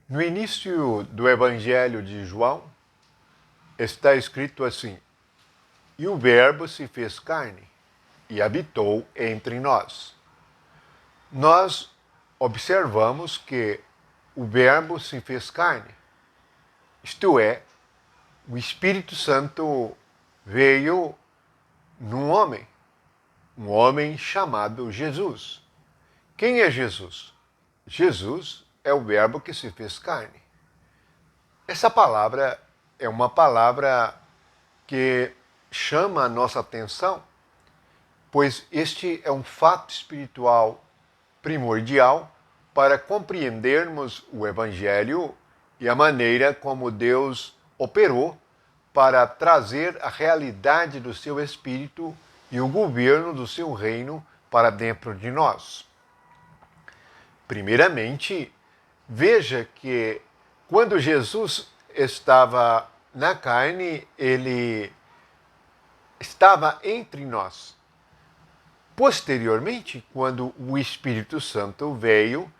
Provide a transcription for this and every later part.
No início do Evangelho de João, está escrito assim: E o Verbo se fez carne e habitou entre nós. Nós observamos que o Verbo se fez carne, isto é, o Espírito Santo veio num homem, um homem chamado Jesus. Quem é Jesus? Jesus é o Verbo que se fez carne. Essa palavra é uma palavra que chama a nossa atenção, pois este é um fato espiritual primordial para compreendermos o Evangelho e a maneira como Deus operou para trazer a realidade do seu Espírito e o governo do seu reino para dentro de nós. Primeiramente, veja que quando Jesus estava na carne, ele estava entre nós. Posteriormente, quando o Espírito Santo veio,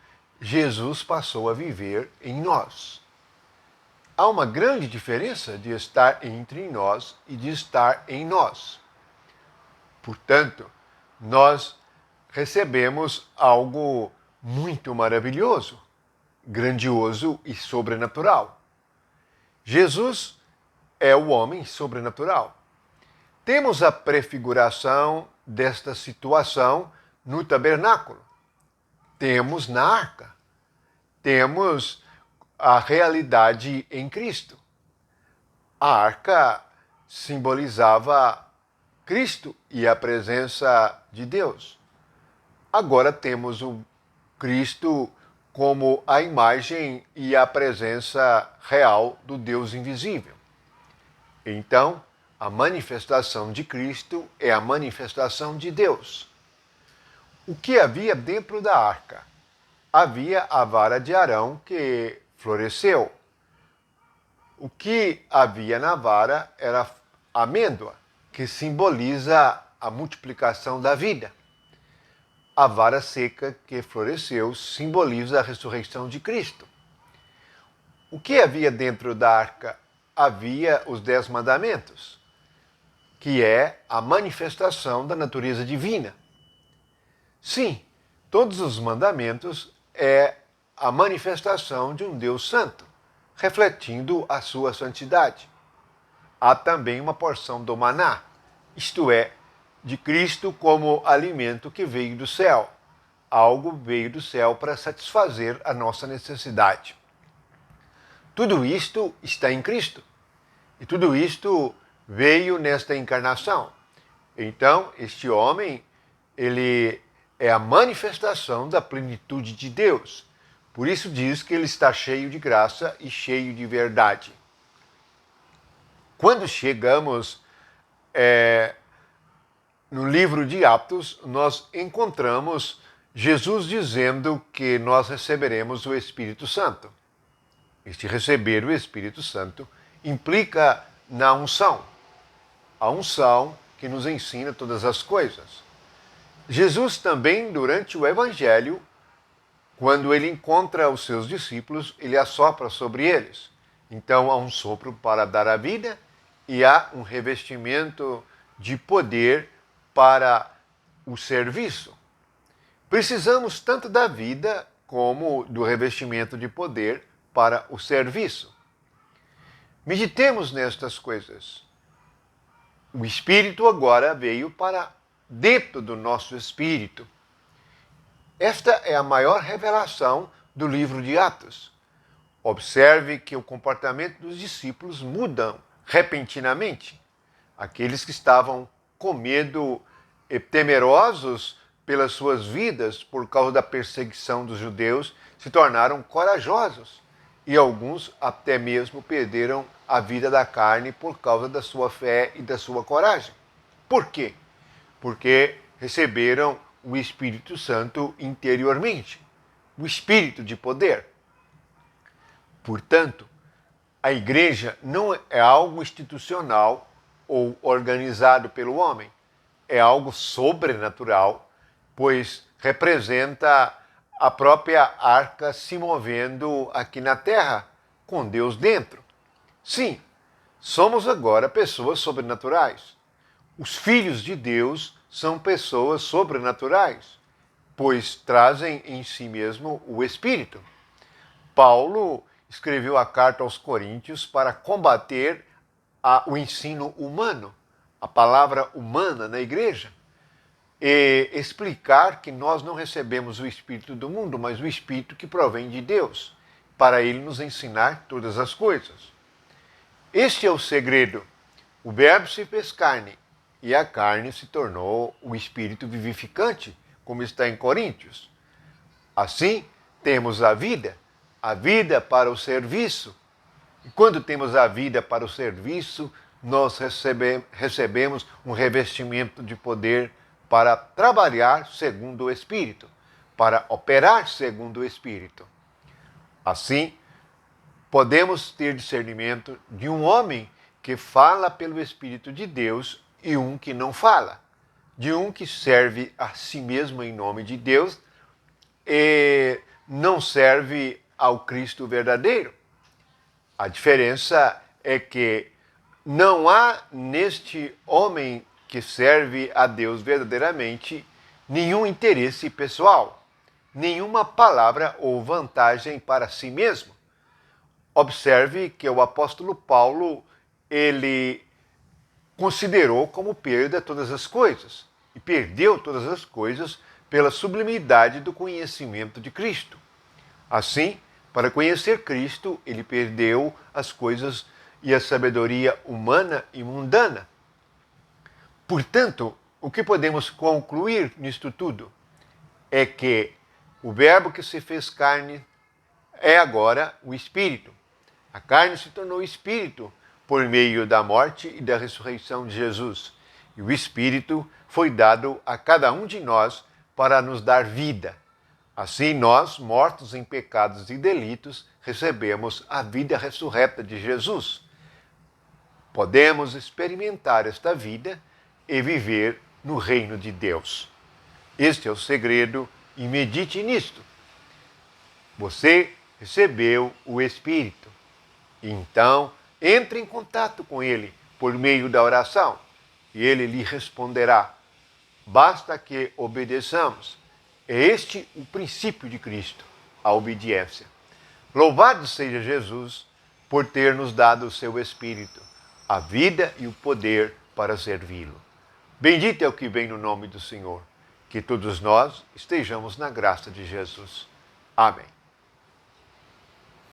Jesus passou a viver em nós. Há uma grande diferença de estar entre nós e de estar em nós. Portanto, nós recebemos algo muito maravilhoso, grandioso e sobrenatural. Jesus é o homem sobrenatural. Temos a prefiguração desta situação no tabernáculo. Temos na arca. Temos a realidade em Cristo. A arca simbolizava Cristo e a presença de Deus. Agora temos o Cristo como a imagem e a presença real do Deus invisível. Então, a manifestação de Cristo é a manifestação de Deus. O que havia dentro da arca? Havia a vara de Arão que floresceu. O que havia na vara era a amêndoa, que simboliza a multiplicação da vida. A vara seca que floresceu simboliza a ressurreição de Cristo. O que havia dentro da arca? Havia os 10 mandamentos, que é a manifestação da natureza divina. Sim, todos os mandamentos é a manifestação de um Deus santo, refletindo a sua santidade. Há também uma porção do maná, isto é, de Cristo como alimento que veio do céu. Algo veio do céu para satisfazer a nossa necessidade. Tudo isto está em Cristo. E tudo isto veio nesta encarnação. Então, este homem, ele é a manifestação da plenitude de Deus. Por isso diz que ele está cheio de graça e cheio de verdade. Quando chegamos no livro de Atos, nós encontramos Jesus dizendo que nós receberemos o Espírito Santo. Este receber o Espírito Santo implica na unção. A unção que nos ensina todas as coisas. Jesus também, durante o Evangelho, quando ele encontra os seus discípulos, ele assopra sobre eles. Então há um sopro para dar a vida e há um revestimento de poder para o serviço. Precisamos tanto da vida como do revestimento de poder para o serviço. Meditemos nestas coisas. O Espírito agora veio para dentro do nosso espírito. Esta é a maior revelação do livro de Atos. Observe que o comportamento dos discípulos muda repentinamente. Aqueles que estavam com medo e temerosos pelas suas vidas por causa da perseguição dos judeus se tornaram corajosos. E alguns até mesmo perderam a vida da carne por causa da sua fé e da sua coragem. Por quê? Porque receberam o Espírito Santo interiormente, o Espírito de poder. Portanto, a igreja não é algo institucional ou organizado pelo homem, é algo sobrenatural, pois representa a própria arca se movendo aqui na terra, com Deus dentro. Sim, somos agora pessoas sobrenaturais. Os filhos de Deus são pessoas sobrenaturais, pois trazem em si mesmo o Espírito. Paulo escreveu a carta aos Coríntios para combater o ensino humano, a palavra humana na igreja, e explicar que nós não recebemos o Espírito do mundo, mas o Espírito que provém de Deus, para ele nos ensinar todas as coisas. Este é o segredo. O Verbo se fez carne, e a carne se tornou o Espírito vivificante, como está em Coríntios. Assim, temos a vida para o serviço. E quando temos a vida para o serviço, nós recebemos um revestimento de poder para trabalhar segundo o Espírito, para operar segundo o Espírito. Assim, podemos ter discernimento de um homem que fala pelo Espírito de Deus e um que não fala, de um que serve a si mesmo em nome de Deus e não serve ao Cristo verdadeiro. A diferença é que não há neste homem que serve a Deus verdadeiramente nenhum interesse pessoal, nenhuma palavra ou vantagem para si mesmo. Observe que o apóstolo Paulo, ele considerou como perda todas as coisas e perdeu todas as coisas pela sublimidade do conhecimento de Cristo. Assim, para conhecer Cristo, ele perdeu as coisas e a sabedoria humana e mundana. Portanto, o que podemos concluir nisto tudo é que o Verbo que se fez carne é agora o Espírito. A carne se tornou Espírito por meio da morte e da ressurreição de Jesus. E o Espírito foi dado a cada um de nós para nos dar vida. Assim, nós, mortos em pecados e delitos, recebemos a vida ressurreta de Jesus. Podemos experimentar esta vida e viver no reino de Deus. Este é o segredo e medite nisto. Você recebeu o Espírito. Então, entre em contato com Ele por meio da oração e Ele lhe responderá. Basta que obedeçamos. É este o princípio de Cristo, a obediência. Louvado seja Jesus por ter nos dado o seu Espírito, a vida e o poder para servi-lo. Bendito é o que vem no nome do Senhor. Que todos nós estejamos na graça de Jesus. Amém.